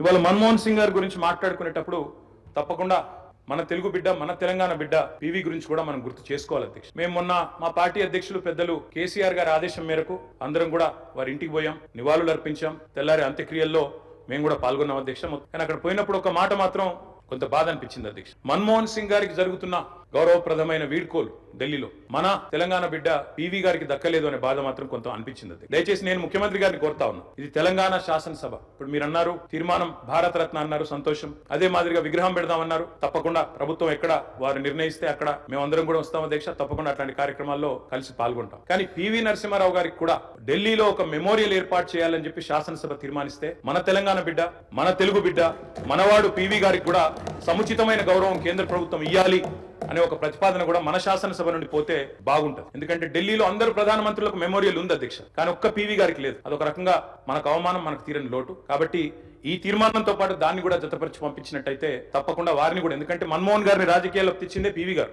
ఇవాళ మన్మోహన్ సింగ్ గారి గురించి మాట్లాడుకునేటప్పుడు తప్పకుండా మన తెలుగు బిడ్డ, మన తెలంగాణ బిడ్డ పివి గురించి కూడా మనం గుర్తు చేసుకోవాలి అధ్యక్ష. మేము మొన్న మా పార్టీ అధ్యక్షులు పెద్దలు కేసీఆర్ గారి ఆదేశం మేరకు అందరం కూడా వారి ఇంటికి పోయాం, నివాళులు అర్పించాం. తెల్లారి అంత్యక్రియల్లో మేము కూడా పాల్గొన్నాం అధ్యక్ష. కానీ అక్కడ పోయినప్పుడు ఒక మాట మాత్రం కొంత బాధ అనిపించింది అధ్యక్ష. మన్మోహన్ సింగ్ గారికి జరుగుతున్న గౌరవప్రదమైన వీడ్కోలు ఢిల్లీలో మన తెలంగాణ బిడ్డ పివి గారికి దక్కలేదు అనే బాధ మాత్రం కొంత అనిపించింది. దయచేసి నేను ముఖ్యమంత్రి గారిని కోరుతా ఉన్నా, ఇది తెలంగాణ శాసనసభ. ఇప్పుడు మీరు అన్నారు తీర్మానం భారత రత్న అన్నారు, సంతోషం. అదే మాదిరిగా విగ్రహం పెడదామన్నారు, తప్పకుండా ప్రభుత్వం ఎక్కడ వారు నిర్ణయిస్తే అక్కడ మేమందరం కూడా వస్తాం అధ్యక్ష. తప్పకుండా అట్లాంటి కార్యక్రమాల్లో కలిసి పాల్గొంటాం. కానీ పివి నరసింహారావు గారికి కూడా ఢిల్లీలో ఒక మెమోరియల్ ఏర్పాటు చేయాలని చెప్పి శాసనసభ తీర్మానిస్తే మన తెలంగాణ బిడ్డ, మన తెలుగు బిడ్డ, మనవాడు పివి గారికి కూడా సముచితమైన గౌరవం కేంద్ర ప్రభుత్వం ఇయ్యాలి అనే ఒక ప్రతిపాదన కూడా మన శాసనసభ నుండి పోతే బాగుంటది. ఎందుకంటే ఢిల్లీలో అందరు ప్రధానమంత్రులకు మెమోరియల్ ఉంది అధ్యక్ష, కానీ ఒక్క పివి గారికి లేదు. అదొక రకంగా మనకు అవమానం, మనకు తీరని లోటు. కాబట్టి ఈ తీర్మానంతో పాటు దాన్ని కూడా జతపరిచి పంపించినట్టయితే తప్పకుండా వారిని కూడా, ఎందుకంటే మన్మోహన్ గారిని రాజకీయాల్లోకి తెచ్చిందే పివి గారు.